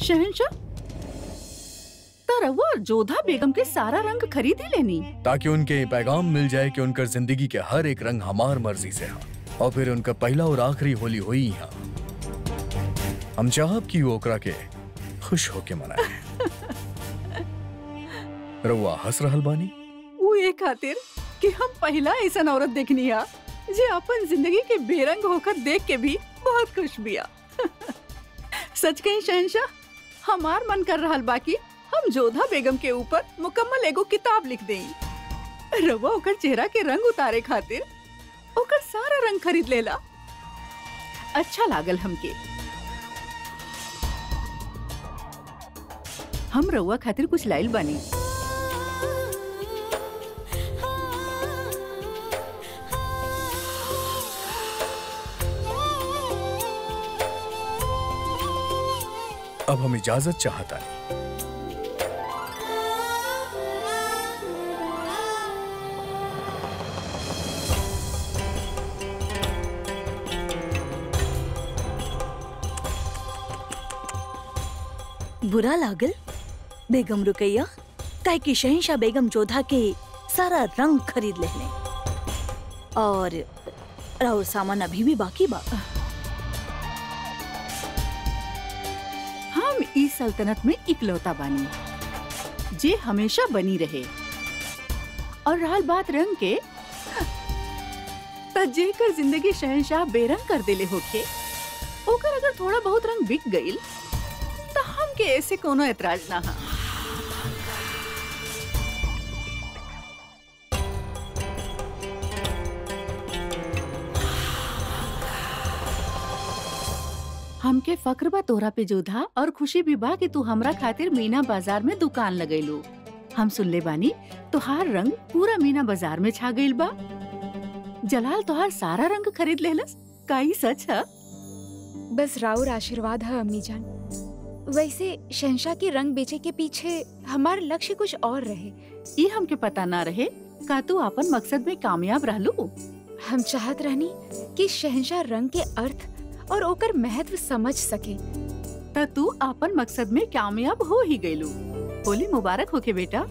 शहंशाह, रउआ जोधा बेगम के सारा रंग खरीद ही लेनी ताकि उनके ये पैगाम मिल जाए कि उनकर जिंदगी के हर एक रंग हमार मर्जी से है और फिर उनका पहला और आखिरी होली हुई यहाँ। हम चाहब कि वो ओकरा के खुश होके मनाए। रउआ हंस रहल बानी? वो ये खातिर कि हम पहला ऐसा औरत देखनी है जे अपन जिंदगी के बेरंग होकर देख के भी बहुत खुश बिया। सच कहीं शहंशाह, हमार मन कर रहल बाकी हम जोधा बेगम के ऊपर मुकम्मल एगो किताब लिख दें। रउआ ओकर चेहरा के रंग उतारे खातिर ओकर सारा रंग खरीद लेला। अच्छा लागल हमके। हम रउआ खातिर कुछ लाइल बानी। अब हम इजाजत चाहता है। बुरा लागल बेगम रुकैया, काहे कि शहंशाह बेगम जोधा के सारा रंग खरीद लेने और राउर सामान अभी भी बाकी बा। हम इस सल्तनत में इकलौता बानी जे हमेशा बनी रहे। और रहल बात रंग के, त जेकर जिंदगी शहंशाह बेरंग कर देले होके, ओकर अगर थोड़ा बहुत रंग बिक गईल तो हम के ऐसे कोनो एतराज ना हा। हमके फक्र बा तोहरा पे जोधा, और खुशी भी बा कि तू हमरा खातिर मीना बाजार में दुकान लगैलू। हम सुनले बानी तोहार रंग पूरा मीना बाजार में छा गईल बा। जलाल तोहार सारा रंग खरीद लेलस, का ई सच है? बस राउर आशीर्वाद है अम्मी जान। वैसे शहंशाह के रंग बेचे के पीछे हमारा लक्ष्य कुछ और रहे। ये हमके पता ना रहे। का तू अपन मकसद में कामयाब रहलू? हम चाहत रहनी कि शहंशाह रंग के अर्थ और ओकर महत्व समझ सके। त तू अपन मकसद में कामयाब हो ही गईलू। होली मुबारक होके बेटा।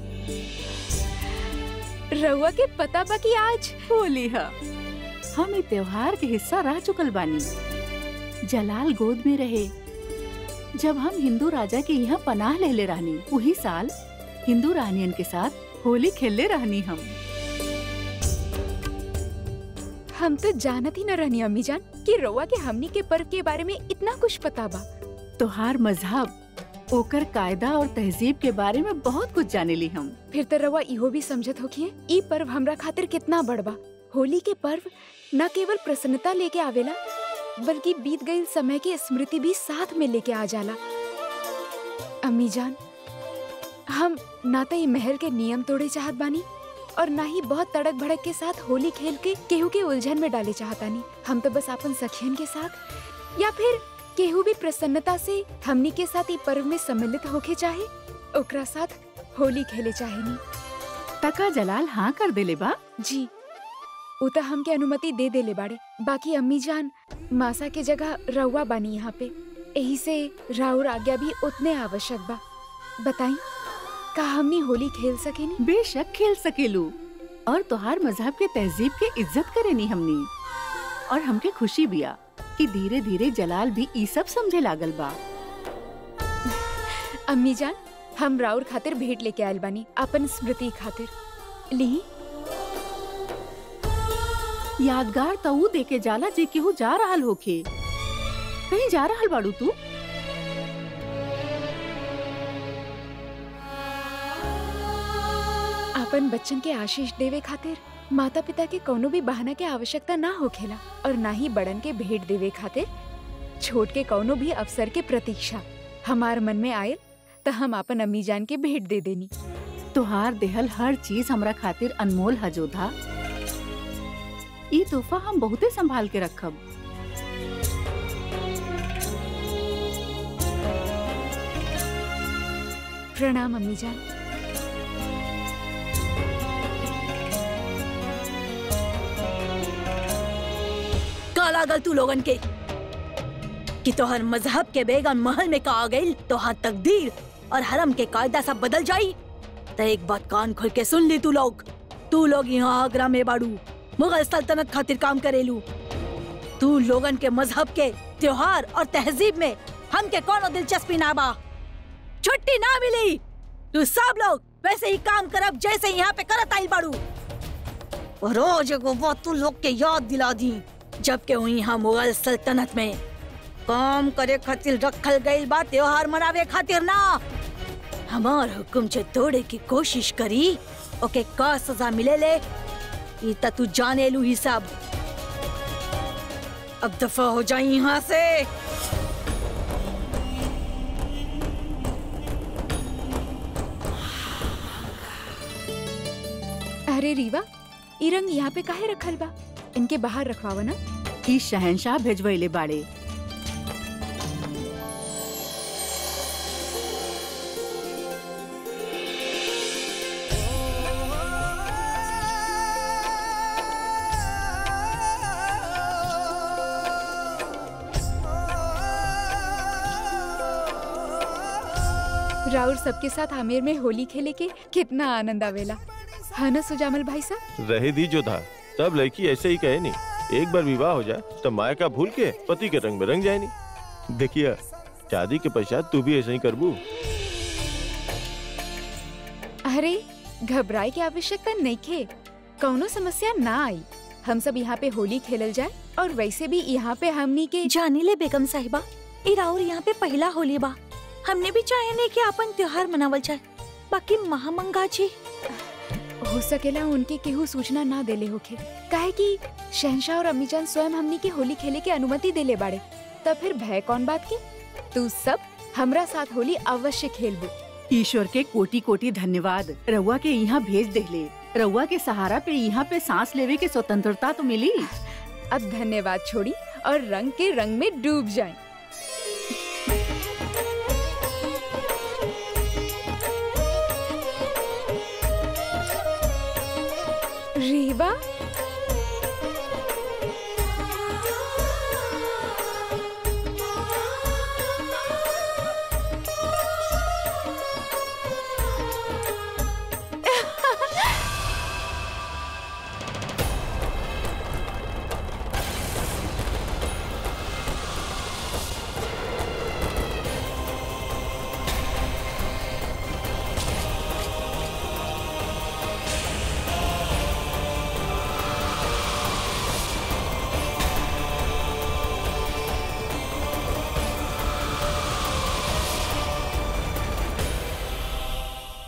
रउआ के पता बा कि आज होली है। हम इस त्योहार के हिस्सा रह चुकल बानी। जलाल गोद में रहे जब हम हिंदू राजा के यहाँ पनाह ले रहनी। वही साल हिंदू रानियन के साथ होली खेलले रहनी। हम तो जानत ही न रहनी अम्मी जान कि रउआ के हमनी के पर्व के बारे में इतना कुछ पता बा। तोहार मजहब, ओकर कायदा और तहजीब के बारे में बहुत कुछ जाने ली हम। फिर तो रउआ इहो भी समझत होखिए ई पर्व हमरा खातिर कितना बड़ बा। होली के पर्व न केवल प्रसन्नता लेके आवेला, बल्कि बीत गई समय की स्मृति भी साथ में लेके आ जाला। अम्मी जान, हम ना तो ये महल के नियम तोड़े चाहत बानी और ना ही बहुत तड़क भड़क के साथ होली खेल के केहू के उलझन में डाले चाहतानी। हम तो बस अपन सखियन के साथ या फिर केहू भी प्रसन्नता से हमनी के साथ ये पर्व में सम्मिलित होके चाहे, ओकरा साथ होली खेले चाहेनी। तका जलाल हाँ कर देले बा? जी, उ तो हमके अनुमति दे देले बाड़े। बाकी अम्मी जान, मासा के जगह रउआ बानी यहाँ पे, यही से राउर आज्ञा भी उतने आवश्यक बा। बताई, का हमनी होली खेल सकेनी? बेशक खेल सकेलू, और तोहार मजहब के तहजीब के इज्जत करेनी हमनी। और हमके खुशी बिया कि धीरे धीरे जलाल भी ई सब समझे लागल बा। अम्मी जान, हम राउर खातिर भेंट लेके आयल बानी, अपन स्मृति खातिर। ली यादगार तऊ देके जाला जे केहू जा रहल होखे। कहीं जा रहल बाड़ू तू? अपन बच्चन के आशीष देवे खातिर माता पिता के कोनो भी बहाना के आवश्यकता ना होखेला, और ना ही बड़न के भेंट देवे खातिर छोट के कोनो भी अवसर के प्रतीक्षा। हमार मन में आयल तो हम अपन अम्मी जान के भेंट दे देनी। तोहार देहल हर चीज हमरा खातिर अनमोल है जोधा। ई तोहफा हम बहुते संभाल के रखब। प्रणाम अम्मी जान। का लागल तू लोगन के? कि तोहर मजहब के बेगम महल में का आ गई, तोहर तकदीर और हरम के कायदा सब बदल जाई। तो एक बात कान खोल के सुन ली तू लोग यहाँ आगरा में बाड़ू मुगल सल्तनत खातिर काम करेलू। तू लोगन के मजहब के त्योहार और तहजीब में हमके कोनो दिलचस्पी ना बा। छुट्टी ना मिली। तू सब लोग वैसे ही काम करब जैसे यहाँ पे करत आइल बाड़ू। रोज एगो बात तू लोग के याद दिला दी, जबकि यहाँ मुगल सल्तनत में काम करे खातिर रखल गइल बा, त्योहार मनावे खातिर ना। हमार हुक्म जे तोड़े की कोशिश करी ओके का सजा मिले ले ई त तू जाने लू ही सब। अब दफा हो जाई यहाँ से। अरे रीवा, ई रंग यहाँ पे काहे रखल बा? इनके बाहर रखवावा ना। ई शहंशाह भेजवैले बाड़े। राउर सबके साथ आमेर में होली खेले के कितना आनंद आवेला, है ना सुजामल भाई साहब? रहे दी जो था तब लड़की ऐसे ही कहे नहीं। एक बार विवाह हो जाए तो माया का भूल के पति के रंग में रंग जाए नहीं। देखिए शादी के पश्चात तू भी ऐसे ही करबू। अरे घबराए की आवश्यकता नहीं खे, कौनो समस्या ना आई। हम सब यहाँ पे होली खेलल जाए और वैसे भी यहाँ पे हमनी के जानी ले बेगम साहिबा, ई राउर यहाँ पे पहला होली बा। हमने भी चाहे नहीं कि अपन त्योहार मनावल जाए। बाकी महामंगा जी हो सकेला उनके केहू सूचना ना देले होखे, काहे कि शहंशाह और अम्मीजान स्वयं हमनी के होली खेले के अनुमति देले बाड़े। तब फिर भय कौन बात की? तू सब हमरा साथ होली अवश्य खेलबू। ईश्वर के कोटि कोटि धन्यवाद। रउआ के यहाँ भेज देले। रउआ के सहारा पे यहाँ पे सांस लेवे के स्वतंत्रता तो मिली। अब धन्यवाद छोड़ी और रंग के रंग में डूब जाएं। रीवा,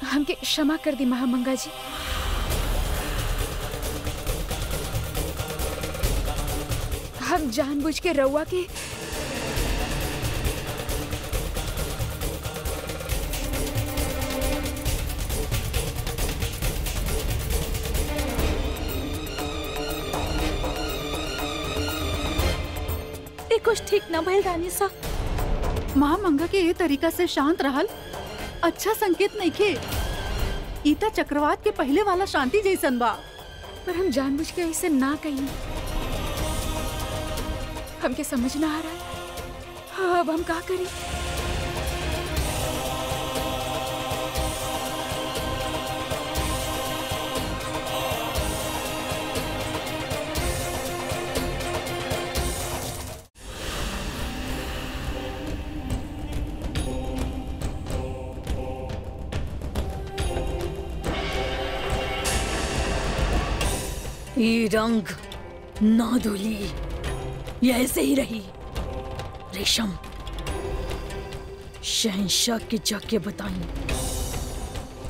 हमके क्षमा कर दी महामंगा जी। हम जानबूझ के रउआ के कुछ ठीक न भइल रानी सा। महामंगा के ये तरीका से शांत रहल अच्छा संकेत नहीं खे। ईता चक्रवात के पहले वाला शांति जैसन बा। पर हम जानबूझ के ऐसे ना कही। हमके समझ ना आ रहा है। हाँ, अब हम क्या करें? ये रंग ना धुली, ये ऐसे ही रही। रेशम, शहंशाह के जाके बताई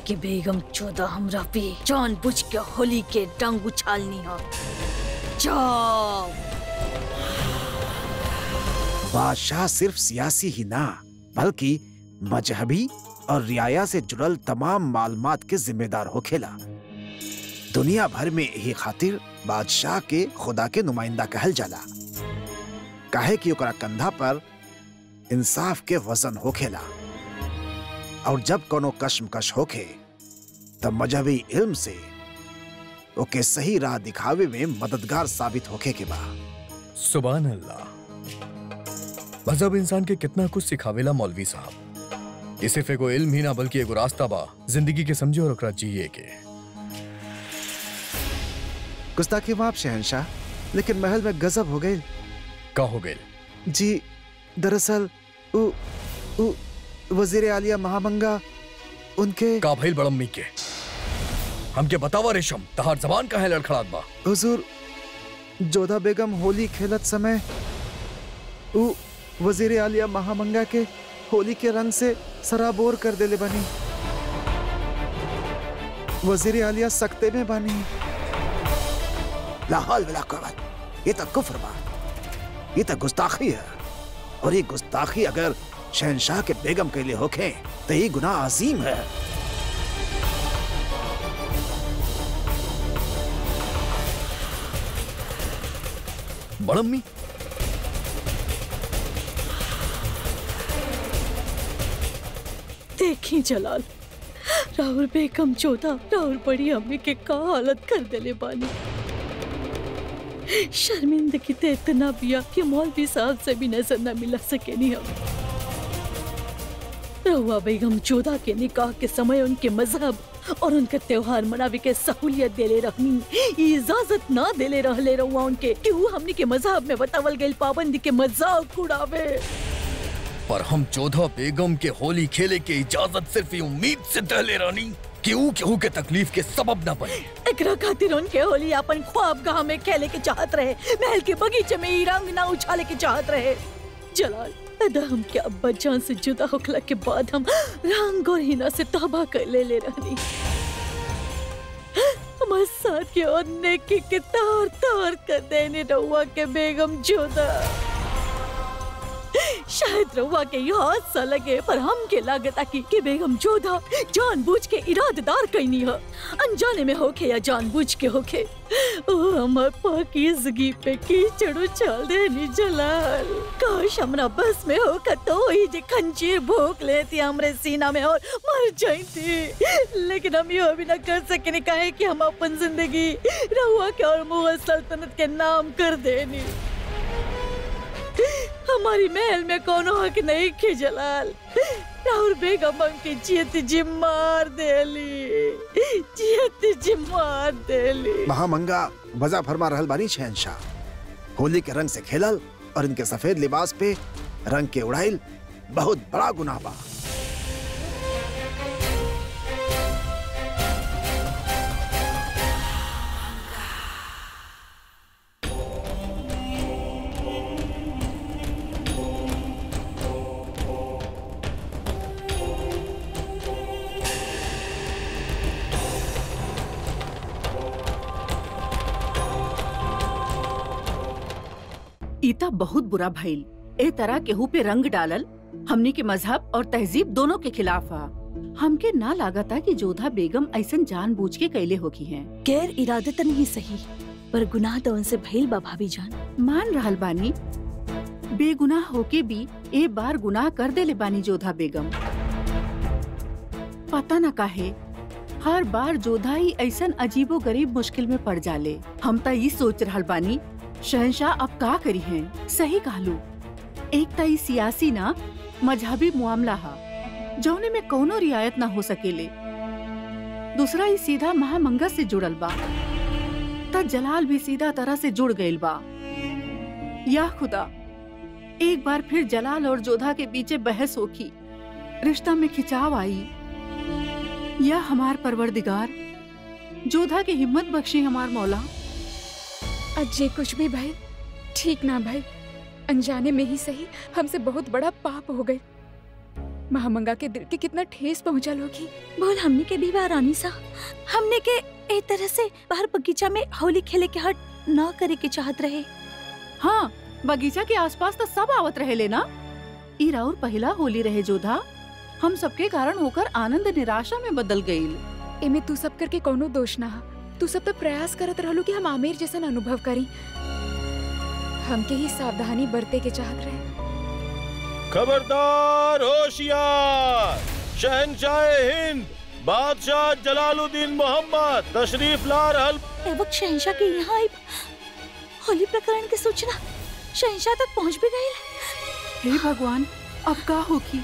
कि बेगम चौदह हमरा पे जानबूझ के होली के रंग उछालनी है। जाओ। बादशाह सिर्फ सियासी ही ना बल्कि मजहबी और रियाया से जुड़ल तमाम मालूमात के जिम्मेदार हो खेला। दुनिया भर में यही खातिर बादशाह के खुदा के नुमाइंदा कहल जाला, काहे कि ओकरा कंधा पर इंसाफ के वजन होखेला। और जब कोनो कश्मकश होखे तब मजहबी इल्म से ओके सही राह दिखावे में मददगार साबित होखे के बा। सुभान अल्लाह। मजहब इंसान के कितना कुछ सिखावेला मौलवी साहब। ये सिर्फ एगो इल्म ही ना बल्कि एगो रास्ता बा जिंदगी के समझे और ओकरा जिए के। गुस्ताखी माफ शहंशाह, लेकिन महल में गजब हो गई। का हो गए जी दरअसल वजीर आलिया महामंगा उनके का भइल बड़म्मी के हमके बतावा रेशम, तहार जबान का है लड़खड़ात बा। हुजूर, जोधा बेगम होली खेलत समय वजीर आलिया महामंगा के होली के रंग से सराबोर कर देले बनी। वजीर आलिया सख्ते में बनी। लाहौल वला कुव्वत, ये तो कुफ्र बा, ये तो गुस्ताखी है। और ये गुस्ताखी अगर शहनशाह के बेगम के लिए होखे तो ये गुनाह अजीम है। बड़म्मी देखी जलाल, राहुल बेगम चौथा राहुल बड़ी अम्मी के का हालत कर देले बानी। शर्मिंदगी ते इतना पिया कि मौलवी साहब से भी नजर न मिला सके नहीं हम। रहुआ बेगम चौथा के निकाह के समय उनके मजहब और उनका त्योहार मनावे के सहूलियत देले रहनी, इजाजत ना देले रहले रहुआ उनके कि वो हमनी के मजहब में बतावल गई पाबंदी के मजाक उड़ावे। पर हम जोधा बेगम के होली खेले के इजाजत सिर्फ ये उम्मीद से दहले रानी कि ऊ केहू के तकलीफ के सबब न बने। एकरा खातिर उनके होली अपन ख्वाबगाह में खेले के चाहत रहे, महल के बगीचे में रंग ना उछाले के चाहत रहे। जलाल, अदा हम के अब्बा जान से जुदा होखला के बाद हम रंग और हिना से तौबा कर ले रहनी। हमारे साथ के और नेकी के तार तार कर देने रहुआ के बेगम जोधा। शायद रहुआ के यहाँ सा लगे, पर हम के लागत कि बेगम जोधा जानबूझ के इरादेदार कईनी है, अनजाने में होके या जानबूझ के होके। ओ हमार पाकीज़गी पे कीचड़ उछाल देनी जलाल। काश हमरा बस में होकर तो ही जे खंजीर भोंक लेती हमरे सीना में और मर जाती, लेकिन हम ये भी न कर सके काहे कि हम अपन जिंदगी रहुआ के और मुगल सल्तनत के नाम कर देनी। हमारी महल में कोनो हक नहीं के जलाल। राहुल बेगम की जियत जी मार देली, जियत जी मार देली। महामंगा वज़ा फरमा रहल बानी शहनशाह, होली के रंग से खेलल और इनके सफेद लिबास पे रंग के उड़ाइल बहुत बड़ा गुनाह बा। ईता बहुत बुरा भइल। ए तरह केहू पे रंग डालल हमनी के मजहब और तहजीब दोनों के खिलाफ आ। हमके ना लागता कि जोधा बेगम ऐसन जानबूझ के कैले होकी हैं। गैर इरादतन ही सही, पर गुनाह तो उनसे भइल बा भाभी जान। मान रहल बानी, बेगुनाह होके भी एक बार गुनाह कर देले बानी जोधा बेगम। पता न काहे हर बार जोधा ही ऐसन अजीबो गरीब मुश्किल में पड़ जाले। हम ता ये सोच रहल बानी शहनशाह अब का करी हैं। सही कहलू, एक ता ई सियासी ना मजहबी मुआमला हा जौने में कौनो रियायत ना हो सकेले। दूसरा ही सीधा महामंगा से जुड़ल बा, ता जलाल भी सीधा तरह से जुड़ गइल बा। या खुदा, एक बार फिर जलाल और जोधा के बीचे बहस होखी, रिश्ता में खिंचाव आई। या हमार परवरदिगार जोधा की हिम्मत बख्शी हमार मौला। अज्जे कुछ भी भाई ठीक ना भाई, अनजाने में ही सही हमसे बहुत बड़ा पाप हो गए। महामंगा के दिल के कितना ठेस पहुंचा लोगी। बोल हमने के भी रानी सा, हमने के एक तरह से बाहर बगीचा में होली खेले के हट ना करे के चाहत रहे। हाँ, बगीचा के आसपास तो सब आवत रहे लेना। ई राउर पहला होली रहे जोधा, हम सबके कारण होकर आनंद निराशा में बदल गईल। एमे तू सब करके कोनो दोष ना हा। तू सब तो प्रयास करत रहलू कि हम आमिर जैसा अनुभव करी। हमके ही सावधानी बरते के चाहत रहे। खबरदार, होशियार, शहनशाह हिंद बादशाह जलालुद्दीन मोहम्मद तशरीफ ला रहल। ए वक्त शहनशाह के यहाँ होली प्रकरण की सूचना शहनशाह तक पहुँच भी गई। हे भगवान, अब का होगी?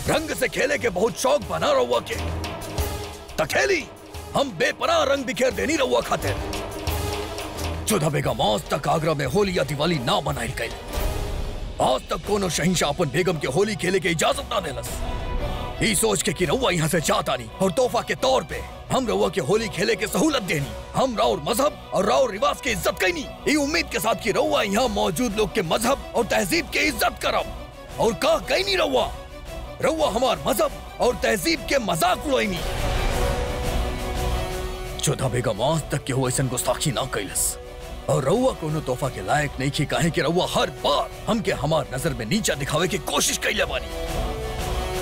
रंग से खेले के बहुत शौक बना रहुआ के तखेली हम बेपनाह रंग बिखेर देनी रहुआ खातिर। चौदह बेगम आज तक आगरा में होली या दिवाली ना मनाई गई। आज तक कोनो शहंशाह अपन बेगम के होली खेले के इजाजत ना देलस। ई सोच के कि रहुआ यहाँ से जाता नहीं और तोहफा के तौर पे हम रहुआ के होली खेले के सहूलत देनी। हम राउर मजहब और राउर रिवाज की इज्जत करनी, ई उम्मीद के साथ कि रहुआ यहाँ मौजूद लोग के मजहब और तहजीब की इज्जत करब। और का कहीं नहीं रहुआ हमार मजहब और तहजीब के मजाक उड़ाईनी। चौदह बेगम आज तक के हुआ ऐसा गुस्ताखी ना कैलस और रहुआ कोनो तोहफा के लायक नहीं की काहे कि रहुआ हर बार हमके हमार नजर में नीचा दिखावे की कोशिश कैले बानी।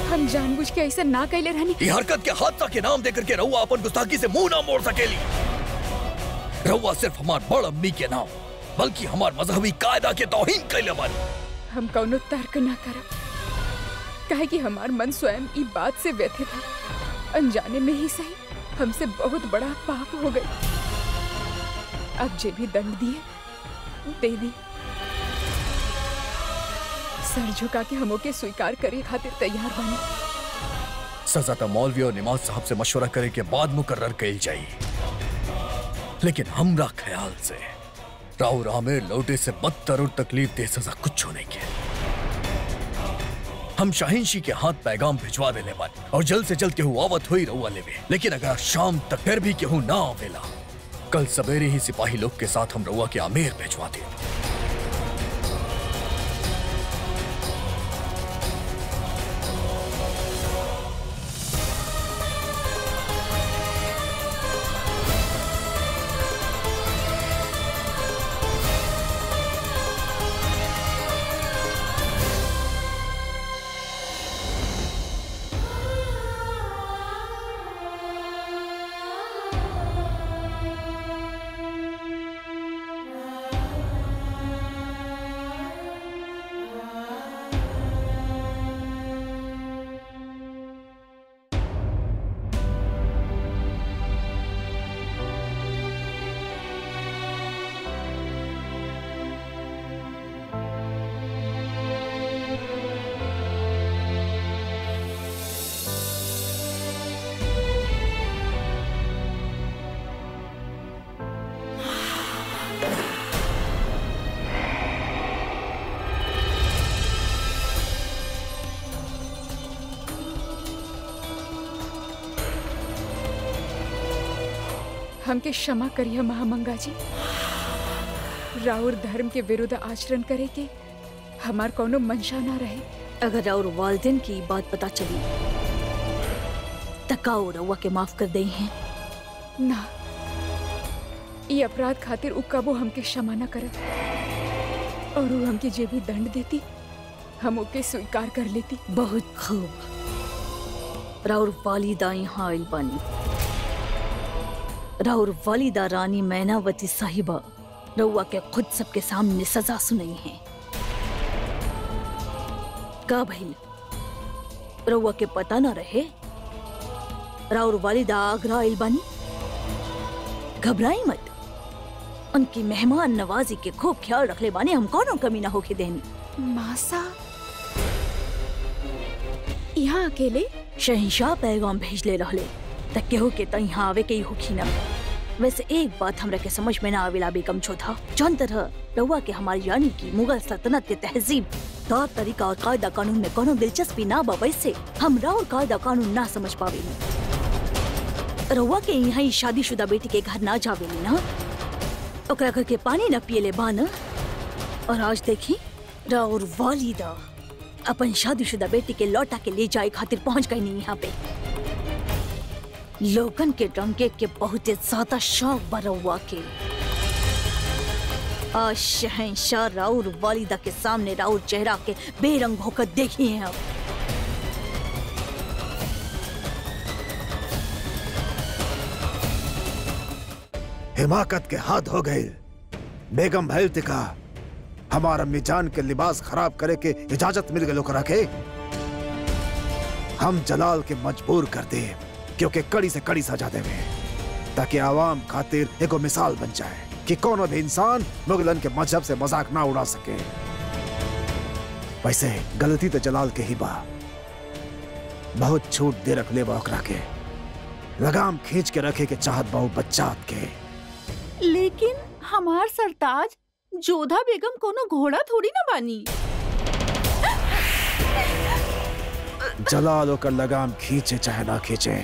हम जानबूझ के ऐसा ना कैले रहनी। ये हरकत के हादसा के नाम देकर के रहुआ अपन गुस्ताखी से मुंह ना मोड़ सकेली। रहुआ सिर्फ हमार बड़ अम्मी के नाम बल्कि हमार मजहबी कायदा के तौहीन कैले बानी। हम कौनो तर्क ना करब काहे कि हमार मन स्वयं ई बात से व्यथित है। अनजाने में ही सही हमसे बहुत बड़ा पाप हो गई। अब जे भी दंड दिए दे दी। सर झुका के हमो के स्वीकार करे खातिर तैयार बने। सजा तो मौलवी और नमाज साहब से मशवरा करे के बाद मुकर्रर कैल जाई, लेकिन हमरा ख्याल से राव आमिर लौटे से बदतर और तकलीफ दे सजा कुछ नहीं के। हम शाहिंशी के हाथ पैगाम भिजवा देले बानी और जल्द से जल्द केहू आवत हुई रहुआ लेवे। लेकिन अगर शाम तक फिर भी केहू ना आवेला, कल सवेरे ही सिपाही लोग के साथ हम रहुआ के आमेर भिजवा दे। हमके क्षमा करिए महामंगा जी। राउर धर्म के विरुद्ध आचरण करे के हमार कोनो मंशा ना रहे। अगर राउर वालिदैन की बात पता चली तकाओ रउआ के माफ कर दई हैं। ना, ये अपराध खातिर उ कबो हमके क्षमा न करत और उ हमके जे भी दंड देती हम ओके स्वीकार कर लेती। बहुत खूब। राउर वालिदा यहाँ आइल बानी। राउर वालिदा रानी मैनावती साहिबा रउआ के खुद सबके सामने सजा सुनाई है। का भइल रउआ के पता न रहे राउर वालिदा आगरा आइल बानी? घबराई मत, उनकी मेहमान नवाजी के खूब ख्याल रख ले बानी। हम कौनो कमी ना होके देनी। मासा यहाँ अकेले? शहंशाह पैगाम भेज ले रहले तक केहू के त यहाँ आवे के ही होखी ना। वैसे एक बात हमरा के समझ में ना आवेला बेगम चौथा, जौन तरह रउआ के हमारी यानी की मुगल सल्तनत के तहजीब तौर तरीका और कायदा कानून में कोनो दिलचस्पी ना बा, वैसे हमरा और कायदा कानून ना समझ पावेली। रउआ के यहाँ ही शादीशुदा बेटी के घर ना जावेली ना, ओकरा घर के पानी न पियले बा ना। और आज देखी राउर वालिदा अपन शादीशुदा बेटी के लौटा के ले जाए खातिर पहुंच गई नहीं यहाँ पे। लोगन के डंके के बहुत ज्यादा शौक बा रउआ के। आज शहंशाह राउर वालिदा के सामने राउर चेहरा के बेरंग होकर देखी हैं अब। हिमाकत के हाथ हो गए। बेगम भैल तिका हमारा अम्मी जान के लिबास खराब करे के इजाजत मिल गई ओकरा के। हम जलाल के मजबूर कर दे क्योंकि कड़ी से कड़ी सजा देवे ताकि आवाम खातिर एगो मिसाल बन जाए कि कोनो भी इंसान मुगलन के मजहब से मजाक ना उड़ा सके। वैसे गलती तो जलाल के ही बा, बहुत छूट दे रख ले बा ओकरा के, लगाम खींच के रखे के चाहत बा बच्चात के। लेकिन हमार सरताज जोधा बेगम कोनो घोड़ा थोड़ी ना बानी। जलाल होकर लगाम खींचे चाहे ना खींचे,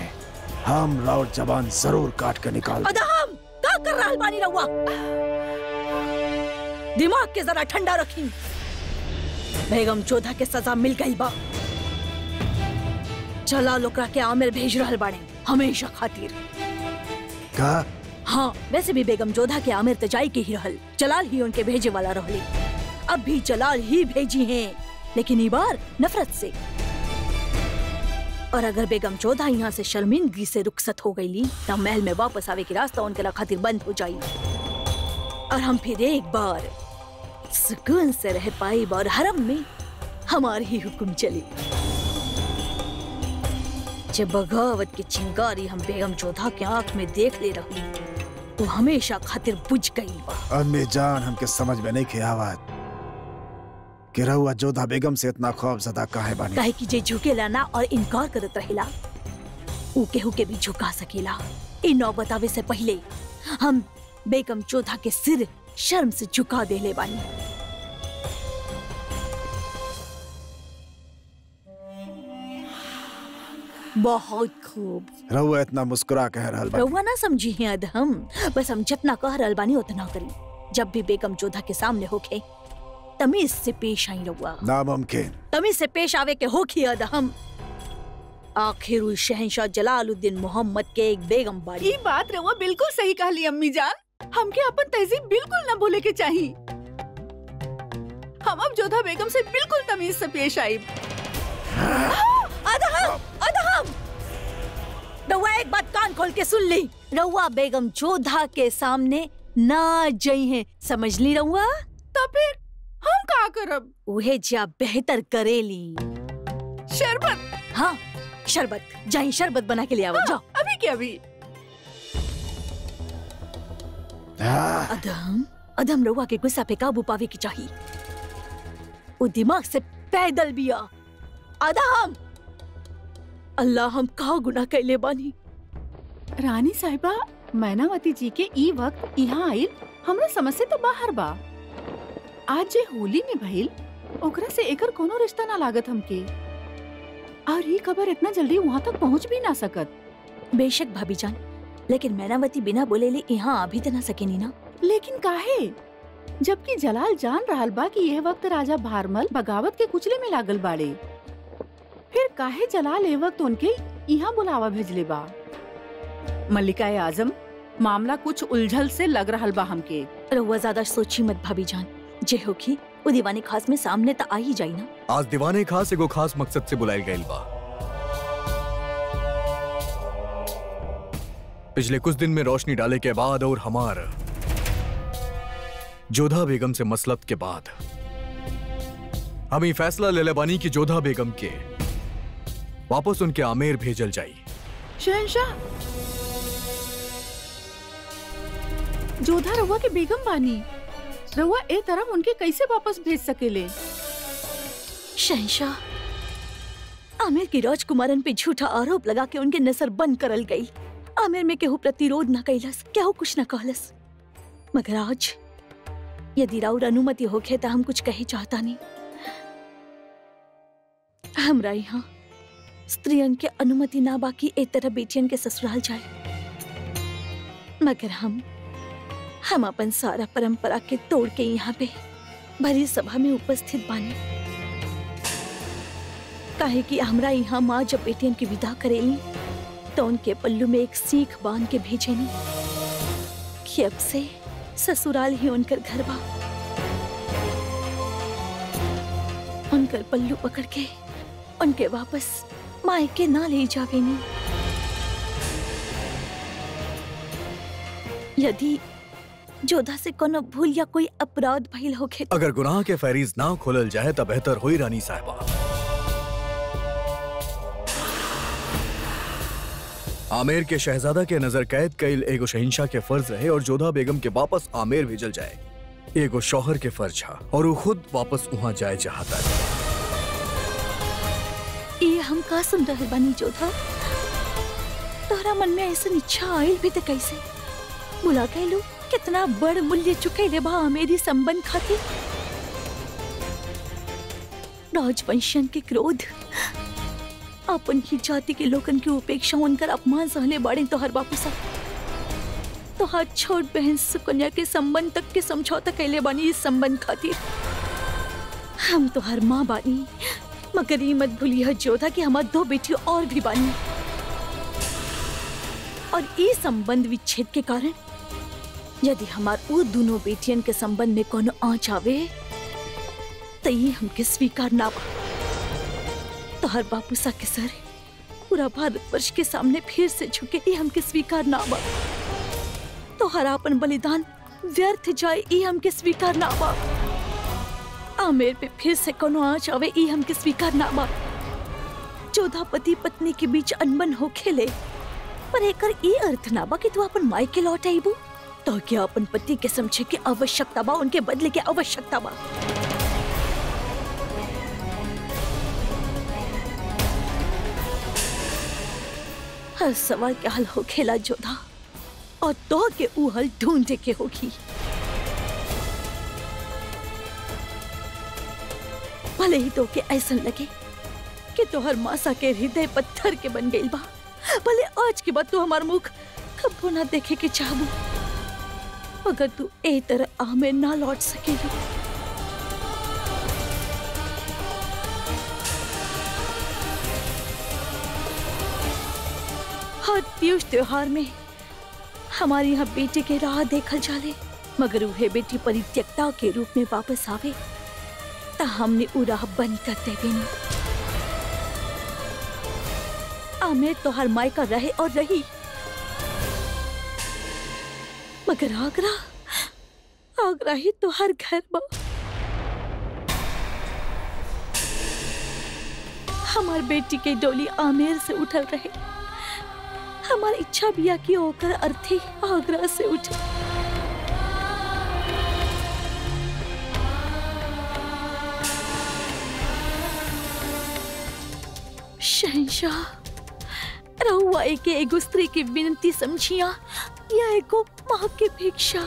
हम राउर जबान जरूर काट कर निकाल। अदहम का कर रहल बानी रउआ? दिमाग के जरा ठंडा रखी। बेगम जोधा के सजा मिल गई बा। जलाल ओकरा के आमिर भेज रहल बाड़े हमेशा खातिर। का? हाँ, वैसे भी बेगम जोधा के आमिर तजाई के ही रहल, जलाल ही उनके भेजे वाला रहले। अब भी जलाल ही भेजी हैं, लेकिन ई बार नफरत से। और अगर बेगम जोधा यहाँ से शर्मिंदगी से रुखसत हो गई तब महल में वापस आवे की रास्ता उनके खातिर बंद हो जाई और हम फिर एक बार सुकून से रह पाई और हरम में हमारे ही हुक्म चले। जब बगावत की चिंगारी हम बेगम जोधा के आंख में देख ले रही तो हमेशा खातिर बुझ गई बा। अम्मी जान हमके समझ में नहीं के आवत कि रहुआ जोधा बेगम से इतना खौफजदा काहे बानी। काहे कि जे झुकेला ना और इनकार करत रहेला ऊ केहू के भी झुका सकेला। इ नौबत आवे से पहले हम बेगम जोधा के सिर शर्म से झुका देले बानी। बहुत खूब। रहुआ इतना मुस्कुरा कह रहल बा। रउआ ना समझी है अदहम, बस हम जितना कह रहल बानी उतना करी। जब भी बेगम जोधा के सामने होके तमीज से पेश आई रउआ। नामुमकिन। तमीज से पेश आवे के होखी अदहम। आखिर उस शहंशाह जलालुद्दीन मोहम्मद के एक बेगम बाड़ी। ये बात रउआ बिल्कुल सही कहली अम्मी जान। हमके अपन तहजीब बिल्कुल न भूले के चाहिए। हम अब जोधा बेगम से बिल्कुल तमीज से पेश आई। अदहम, अदहम! रउआ एक बात कान खोल के सुन ली। रउआ बेगम जोधा के सामने ना जई है, समझ ली रउआ? तो फिर हम का करब? उहे जा बेहतर करेली। शरबत? हाँ, शरबत। जाई शरबत बना के ले आओ। जाओ। अभी के अभी। अदहम, अदहम रउआ के गुस्सा पे काबू पावे की चाहिए। वो दिमाग से पैदल बिया। अदहम, अल्लाह हम का गुनाह कैले बानी। रानी साहिबा, मैनावती जी के ई वक्त यहाँ आइल हमरा समझ से तो बाहर बा। आज जे होली में भइल ओकरा से एकर कोनो रिश्ता ना लागत हमके। और ये खबर इतना जल्दी वहाँ तक पहुँच भी ना सकत। बेशक भाभी जान, लेकिन मैनावती बिना बोलेले यहाँ आ भी तो ना सकेनी ना। लेकिन काहे? जबकि जलाल जान रहल बा कि यह वक्त राजा भारमल बगावत के कुचले में लागल बाड़े। फिर काहे जलाल ए वक्त उनके यहाँ बुलावा भेजले बा? मल्लिका आजम, मामला कुछ उलझल से लग रहल बा हमके। रउआ ज्यादा सोची मत भाभी जान। जे होखी वो दीवानी खास में सामने तो आ ही जाई ना। आज दीवाने खास एगो खास मकसद से बुलाइल गइल बा। पिछले कुछ दिन में रोशनी डाले के बाद और हमार जोधा बेगम से मसलत के बाद हम ये फैसला ले ले बानी कि जोधा बेगम के वापस उनके आमेर भेजल जाई। शहंशाह, जोधा रउआ के बेगम बानी। रउआ ए तरफ उनके कैसे वापस भेज सकेले? शहंशाह, आमिर की राजकुमारन पे झूठा आरोप लगा के उनके नजर बंद करल गई। आमिर में केहू प्रतिरोध न कैलस, केहू कुछ न कहलस। मगर आज यदि राउर अनुमति होखे तो हम कुछ कहे चाहता नहीं। हमरा यहाँ स्त्रियन के अनुमति ना बाकी ए तरह बेटियन के ससुराल जाए। मगर हम अपन सारा परंपरा के तोड़ के यहाँ पे भरी सभा में उपस्थित बानी। काहे कि हमरा यहाँ माँ जब बेटियन की विदा करेली तो उनके पल्लू में एक सीख बांध के भेजेनी कि अब से ससुराल ही उनकर घर बा। उनकर पल्लू पकड़ के उनके वापस मायके ना ले जावेनी। यदि जोधा से कोनो भूल या कोई अपराध भइल होखे तो अगर गुनाह के फहरीज ना खोलल जाए तब बेहतर होई रानी साहिबा। आमेर के शहजादा के नजर कैद कईल एगो शहंशाह के फर्ज रहे और जोधा बेगम के वापस आमेर भेजल जाए एगो शौहर के फर्ज हा और वो खुद वापस वहाँ जाए चाहता है। ये हम का सुन रहे बानी जोधा? तोहरा मन में ऐसा इच्छा आयल भी तो कैसे? बुला कहलू कितना बड़ मूल्य चुकैले बा मेरी संबंध खातिर। राजवंशन के क्रोध, अपन ही जाति के लोगन की उपेक्षा, उनकर अपमान सहले बाड़े तोहर बापू सा। तोहार छोट बहन सुकन्या के संबंध तक के समझौता कैले बानी इस संबंध खातिर। हम तोहर माँ बानी, मगर ये मत भूलिए जोधा कि हमार 2 बेटी और भी बानी, और ये संबंध विच्छेद के कारण यदि हमार वो दोनों बेटियन के संबंध में कोनो आँच आवे तो ये हमके स्वीकार ना बा। तोहर बापू सा के सर पूरा भारतवर्ष के सामने फिर से झुके, ये हमके स्वीकार ना बा। तोहर अपन बलिदान व्यर्थ जाए, ये हमके स्वीकार ना बा। आमेर पे फिर से कोनो आँच आवे, ये हमके स्वीकार ना बा। जोधा पति पत्नी के बीच अनबन हो खेले, पर एकर ये अर्थ ना बा कि तू अपन मायके लौट आईबू। तो क्या अपन पति के समझे के आवश्यकता बा, उनके बदले के आवश्यकता बा। हर सवाल के हल हो खेला जोधा, और तो के ऊ हल ढूंढे के होगी। भले ही तो के ऐसा लगे कि तोहर मासा के हृदय पत्थर के बन गई बा, भले आज के बाद तू हमार मुख कबो ना देखे के चाहबू, अगर तू ए तरह आमेर ना लौट सकेगी। हर तीज त्योहार में हमारी यहाँ बेटी के राह देखल जाले, मगर वह बेटी परित्यक्ता के रूप में वापस आवे ता हमने उ राह बंद कर देवे नहीं। आमेर तो हर मायका रहे और रही, मगर आगरा ही तो हर घर बा। हमार बेटी के डोली आमेर से उठल रहे, हमारी इच्छा भी कि होकर अर्थी आगरा से उठे। शहंशाह, रहुआ एगो स्त्री की विनती समझिया या एगो माँ की भिक्षा?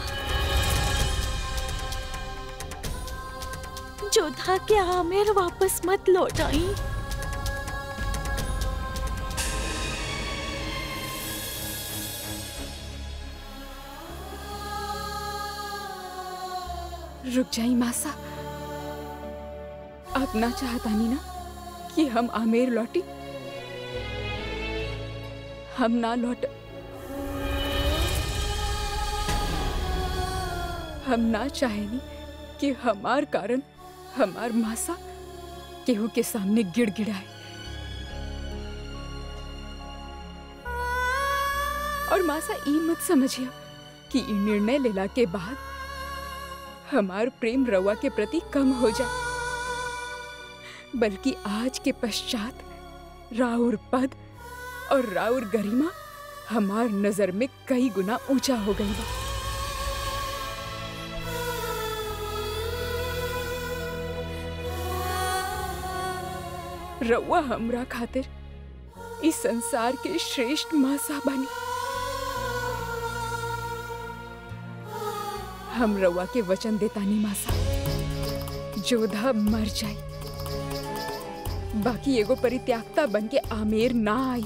जोधा के आमेर वापस मत लौटाई। रुक जाई मासा, आप ना चाहता नहीं ना कि हम आमेर लौटी? हम ना लौट, हम ना चाहेनी कि हमार कारण हमार मासा केहू के सामने गिड़गिड़ाए। और मासा ई मत समझिया कि ई निर्णय लेला के बाद हमार प्रेम रवा के प्रति कम हो जाए, बल्कि आज के पश्चात राउर पद और राउर गरिमा हमार नजर में कई गुना ऊंचा हो गई बा। रउआ हमरा खातिर इस संसार के श्रेष्ठ मासा बनी। हम रउआ के वचन देतानी मासा, जोधा मर जाई, बाकी एगो परित्यागता बन के आमेर ना आई।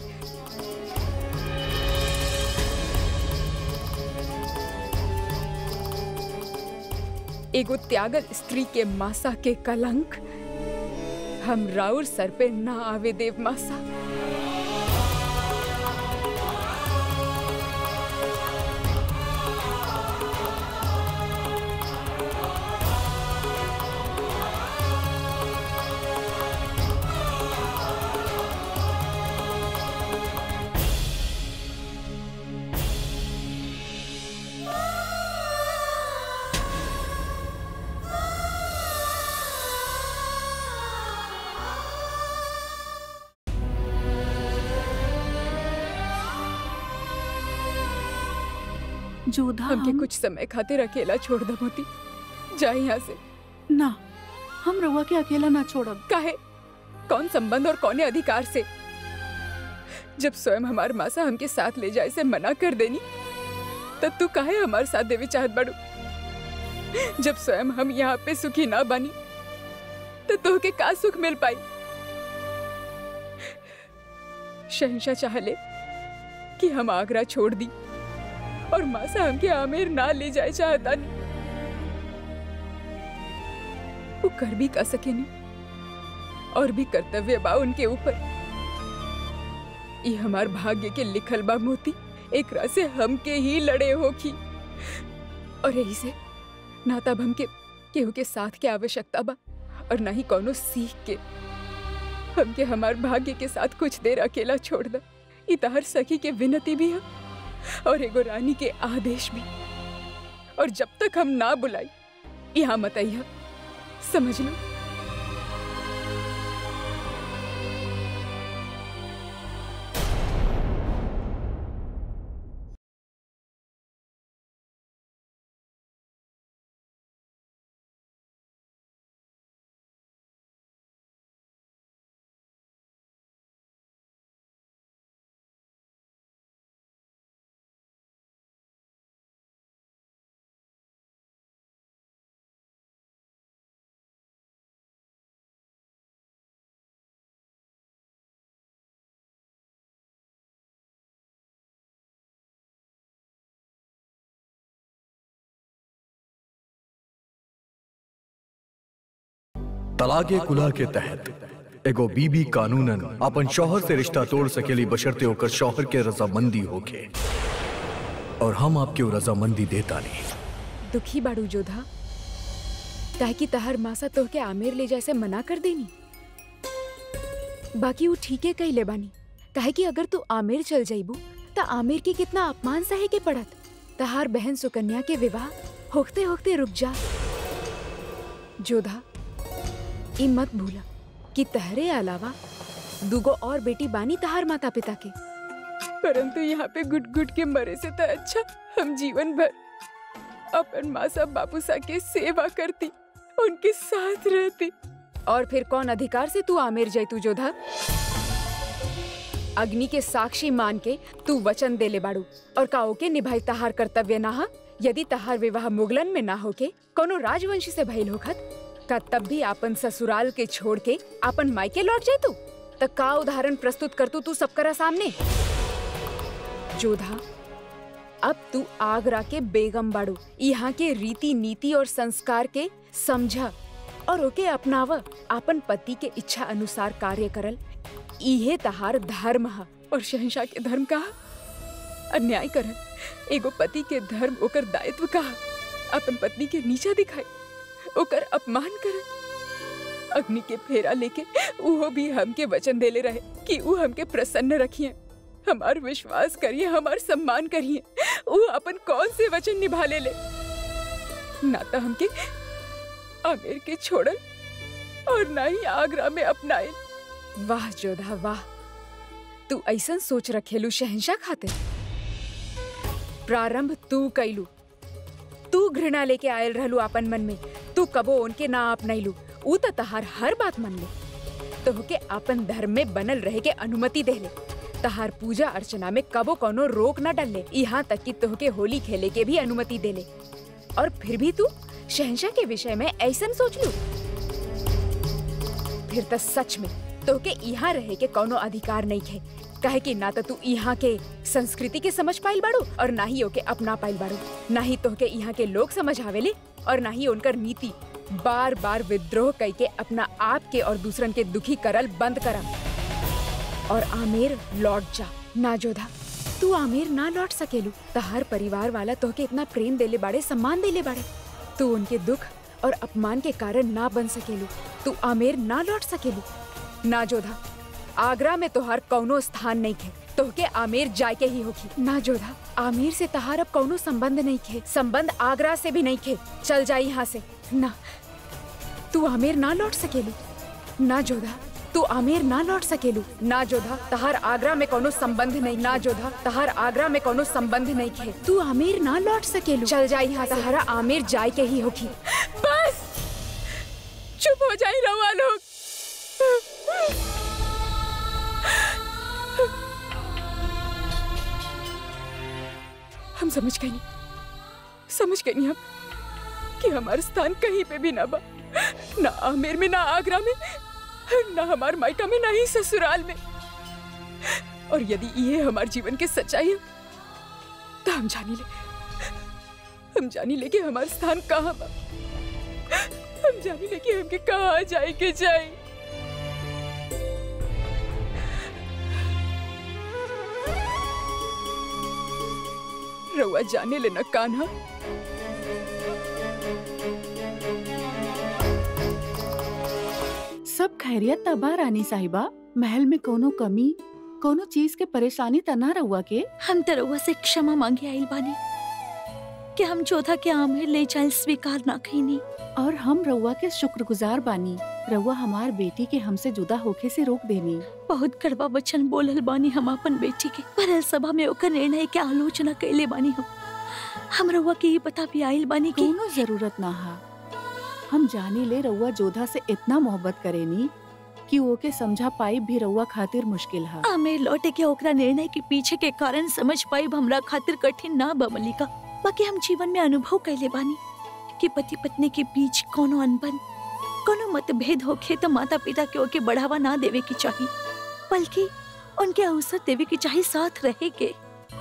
एगो त्यागल स्त्री के मासा के कलंक हम राउर सर पे ना आवे देव मासा। जोधा हमके कुछ समय खातिर अकेला छोड़ द मोती। जा यहाँ से। ना, हम रउआ के अकेला ना छोड़ब। काहे? कौन संबंध और कौने अधिकार से? जब स्वयं हमार मासा हमके साथ ले जाए से मना कर देनी, तब तू काहे हमारे साथ देवी चाहत बड़ू? जब स्वयं हम यहाँ पे सुखी ना बनी, तो तोहके का सुख मिल पाई? शहंशाह चाहले कि हम आगरा छोड़ दी और मासा हमके आमेर ना ले जाए चाहता नहीं। वो कर भी कर सके नहीं और भी कर्तव्य बा उनके ऊपर। ये हमार भाग्य के लिखल बा मोती। एक रात से हमके ही लड़े होखी और यही से ना तब हमके केहू के साथ के आवश्यकता बा और ना ही कोनो सीख के। हमके हमार भाग्य के साथ कुछ देर अकेला छोड़ द। इतहर सखी के विनती भी है और एगो रानी के आदेश भी। और जब तक हम ना बुलाई यहाँ मत आइया, समझ लो। तलाके कुला के तहत एगो बीबी कानूनन अपन शौहर से रिश्ता तोड़ सकेली बशर्ते होकर शौहर के रजामंदी होके, और हम आपके वो रजामंदी देता नहीं। दुखी बाड़ू जोधा, ताकि तहर मासा तोहके आमेर ले जैसे मना कर देनी। बाकी वो ठीके कइले बानी, काहे कि अगर तू आमेर चल जाइबू त आमेर के कितना अपमान सहे के पड़त। तहार बहन सुकन्या के विवाह होखते होखते रुक जा। जोधा, ई मत भूला कि तहरे अलावा दुगो और बेटी बानी तहार माता पिता के। परंतु यहाँ पे गुट गुट के मरे से तो अच्छा हम जीवन भर अपन मासा बापूसा के सेवा करती, उनके साथ रहती। और फिर कौन अधिकार से तू आमेर जैतू जोधा? अग्नि के साक्षी मान के तू वचन देले बाड़ू और काओ के निभाई तहार कर्तव्य ना। यदि तहार विवाह मुगलन में ना होके कोनो राजवंशी से भइल होखत, का तब भी आपन ससुराल के छोड़ के आपन मायके लौट जाए तू? त का उदाहरण प्रस्तुत करतू तू सबकरा सामने? जोधा, अब तू आगरा के बेगम बाड़ू। यहाँ के रीति नीति और संस्कार के समझा और ओके अपनावा। आपन पति के इच्छा अनुसार कार्य करल इहे तहार धर्म है। और शहंशाह के धर्म कहा अन्याय करल, एगो पति के धर्म ओकर दायित्व कहा अपन पत्नी के नीचा दिखाए, ओकर अपमान कर। अग्नि के फेरा लेके उहो भी हमके वचन देले रहे कि उ हमके प्रसन्न रखिए, हमार विश्वास करिए, हमार सम्मान करिए। उ अपन कौन से वचन निभा ले ना तो हमके आमेर के छोड़ल और ना ही आगरा में अपनाए। वाह जोधा वाह, तू ऐसन सोच रखेलू शहंशाह खातिर। प्रारंभ तू कैलू, तू घृणा लेके आयल रहलू अपन मन में। तू कबो उनके ना अपनाइलू, ऊ तो तहार हर बात मन ले। तोहके अपन धर्म में बनल रहे के अनुमति देले। तहार पूजा अर्चना में कबो कोनो रोक न डलले, यहाँ तक कि तोहके होली खेले के भी अनुमति देले। और फिर भी तू शहंशाह के विषय में ऐसन सोच लू? फिर तो सच में तोहके यहाँ रहे के कोनो अधिकार नहीं है। कहे कि ना तो तू यहाँ के संस्कृति के समझ पाइल बाड़ू और ना ही ओके अपना पाइल बाड़ू। ना ही तोहके यहाँ के लोग समझ आवेले और ना ही उनकर नीति। बार बार विद्रोह करके अपना आप के और दूसरन के दुखी करल बंद करा और आमेर लौट जा। ना जोधा, तू आमेर ना लौट सकेलू। तहार परिवार वाला तोहके इतना प्रेम देले बाड़े, सम्मान देले बाड़े। तू उनके दुख और अपमान के कारण ना बन सकेलू। तू आमेर ना लौट सकेलू। ना जोधा, आगरा में तोहार कौनो स्थान नहीं है। तोहके आमेर जाए के ही होगी। ना जोधा, आमेर से तहार अब कौनो संबंध नहीं है। संबंध आगरा से भी नहीं है। चल जा यहाँ से। ना, तू आमेर ना लौट सकेलू। ना जोधा, तू आमेर ना लौट सकेलू। ना जोधा, तहार आगरा में कोनो संबंध नहीं। ना जोधा, तहार आगरा में कोनो संबंध नहीं खे। तू आमेर ना लौट सकेलू। चल जाई यहाँ, तहारा आमेर जाय के ही होगी। बस चुप हो जाई रवा लोग। हम समझ गए नहीं हम कि हमारा स्थान कहीं पे भी ना बा। ना आमेर में, ना आगरा में, ना हमार मायका में, ना ही ससुराल में। और यदि ये हमारे जीवन के सच्चाई है तो हम जानी ले कि हमारा स्थान कहाँ बा। हम जानी ले कि हमके कहाँ जाए के जाए। रउआ जाने ले न कान्हा। सब खैरियत तबा रानी साहिबा? महल में कोनो कमी, कोनो चीज के परेशानी त ना रहुआ के? हम तो रउआ से क्षमा मांगे आइल बानी कि हम जोधा के आमेर ले जाए स्वीकार ना कईनी। और हम रउआ के शुक्रगुजार बानी। रउआ हमार बेटी के हमसे जुदा होके से रोक देनी। बहुत कड़वा वचन बोलल बानी हम अपन बेटी के, पर सभा में ओकर निर्णय के आलोचना कैले बानी। हम रउआ के ये बता भी आइल बानी कि कोनो जरूरत ना हा। हम जाने ले रउआ जोधा से इतना मोहब्बत करेनी कि ओके समझा पाई भी रउआ खातिर मुश्किल हा। आमेर लौटे के ओकरा निर्णय के पीछे के कारण समझ पाई हमरा खातिर कठिन ना बा मल्लिका। बाकी हम जीवन में अनुभव कैले बानी कि पति पत्नी के बीच कोनो अनबन, कोनो मतभेद होखे तो माता पिता के ओके बढ़ावा ना देवे की चाहिए, बल्कि उनके अवसर देवे की चाहिए। साथ रहे के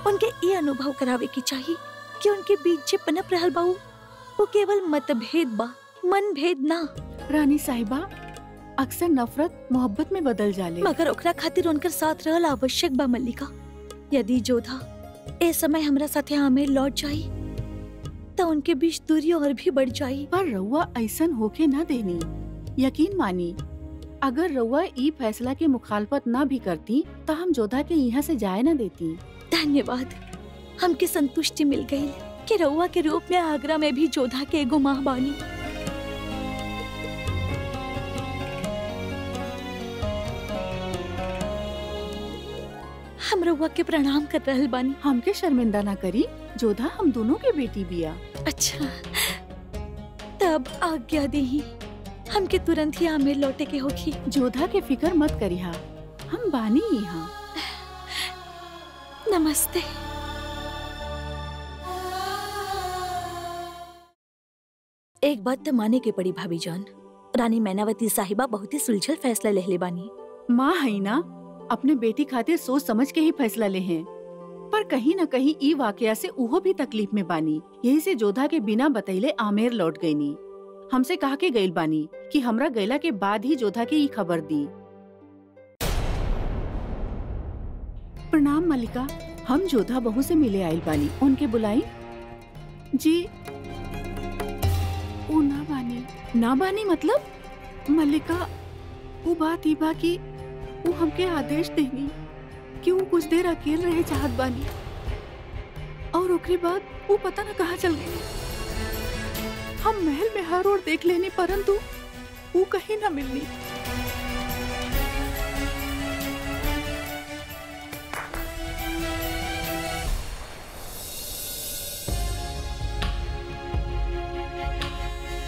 उनके ये अनुभव करावे की चाहिए कि उनके बीच जे पनप रहल बा वो केवल मतभेद बा, मन भेद ना। रानी साहिबा, अक्सर नफरत मोहब्बत में बदल जाले। मगर ओकरा खातिर उनकर साथ रहल आवश्यक बा मल्लिका। यदि जोधा ए समय हमरा साथे आमेर लौट जाई तो उनके बीच दूरी और भी बढ़ जाई। पर रउआ ऐसन होके ना देनी। यकीन मानी, अगर रउआ ई फैसला के मुखालफत ना भी करती तो हम जोधा के यहाँ से जाए ना देती। धन्यवाद, हमके संतुष्टि मिल गई कि रउआ के रूप में आगरा में भी जोधा के एगो माँ बानी। हम रउआ के प्रणाम कर रहल बानी। हमके शर्मिंदा ना करी, जोधा हम दोनों के बेटी बिया। अच्छा, तब आज्ञा देही, हमके तुरंत ही आमेर लौटे के होगी। जोधा के फिक्र मत करिहा, हम बानी यहाँ। नमस्ते। एक बात तो माने के पड़ी भाभी जान, रानी मैनावती साहिबा बहुत ही सुलझल फैसला लेले बानी। माँ है ना, अपने बेटी खातिर सोच समझ के ही फैसला ले हैं। पर कहीं न कहीं ई वाकया से उहो भी तकलीफ में बानी। यही से जोधा के बिना बतैले आमेर लौट गईनी। हमसे कहा के गइल बानी कि हमरा गैला के बाद ही जोधा के ई खबर दी। प्रणाम मल्लिका, हम जोधा बहू से मिले आइल बानी। उनके बुलाई जी। ओ ना बानी मतलब मल्लिका, वो बात ई बा की वो हमके आदेश देनी कि वो कुछ देर अकेले रहे चाहत बानी, और ओकरे बाद वो पता न कहाँ चल गई। हम महल में हर ओर देख लेनी, परंतु वो कहीं न मिलनी।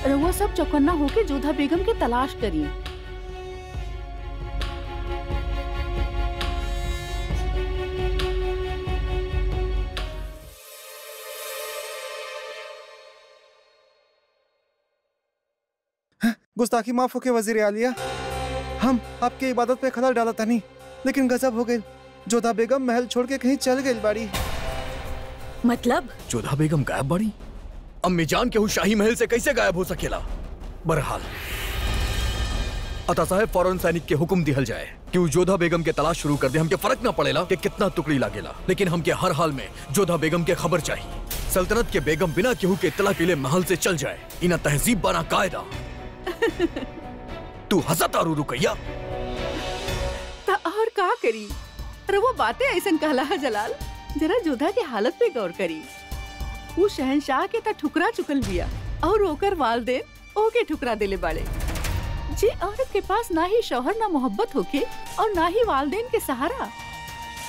रउआ सब चौकन्ना होके जोधा बेगम की तलाश करी। गुस्ताखी माफ होके वजीर आलिया, हम आपके इबादत पे खलल डाला था नहीं, लेकिन गजब हो गई। जोधा बेगम महल छोड़ के कहीं चल गई बाड़ी। मतलब जोधा बेगम गायब बाड़ी? अम्मी जान के शाही महल से कैसे गायब हो सकेला? बहरहाल अता साहब फौरन सैनिक के हुक्म दिहल जाए कि वो जोधा बेगम के तलाश शुरू कर दे। हमके फर्क ना पड़ेला कि कितना टुकड़ी लागेला, लेकिन हमके हर हाल में जोधा बेगम के खबर चाहिए। सल्तनत के बेगम बिना केहू के इत्तला के लिए महल से चल जाए, इना तहजीब बना कायदा। तू हंसत आरू रुकैया और का करी? रउआ बातें ऐसन कहला है जलाल। जरा जोधा के हालत पे गौर करी। वो शहनशाह के ता ठुकरा चुकल बिया और ओकर वालदेन ओके ठुकरा देले बाड़े। जे औरत के पास ना ही शौहर ना मोहब्बत होके और ना ही वालदेन के सहारा,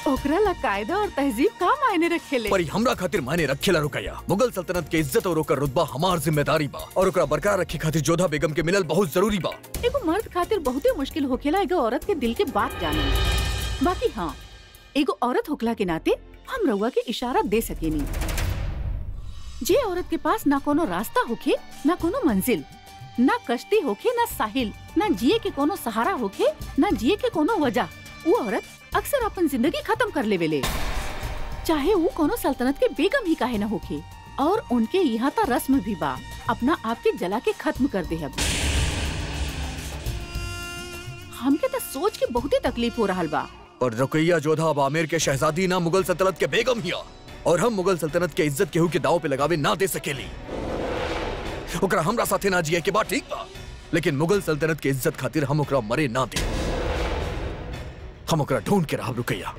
ओकरा ला कायदा और तहजीब का मायने रखेले। पर हमरा खातिर मायने रखेला रुकैया। मुगल सल्तनत के इज्जत और ओकर रुतबा हमार जिम्मेदारी बा और ओकरा बरकरार रखे खातिर जोधा बेगम के मिलल बहुत जरूरी बा। एगो मर्द खातिर बहुते मुश्किल होखेला एगो औरत के दिल के बात जानना। बाकी हाँ, एगो औरत होखला के नाते हम रउआ के इशारा दे सकेनी। जे औरत के पास ना कोनो रास्ता होखे, ना कोनो मंजिल, ना कश्ती होखे, ना साहिल, ना जिए के कोनो सहारा होखे, ना जिए के कोनो वजह, वो औरत अक्सर अपन जिंदगी खत्म कर लेवेले, चाहे वो कोनो सल्तनत के बेगम ही काहे न होखे। और उनके यहाँ ता रस्म भी बा, अपना आप के जला के खत्म कर दे। हमके तो सोच के बहुते तकलीफ हो रहा बा। और रुकैया जोधा अब आमेर के शहजादी ना मुगल सल्तनत के बेगम हिया और हम मुगल सल्तनत के इज्जत केहू के दाव पे लगावे ना दे सकेली। ओकरा हमरा साथे ना जिए के बात ठीक बा, लेकिन मुगल सल्तनत के इज्जत खातिर हम ओकरा मरे ना दे। हम ओकरा ढूंढ के रहब रुकैया।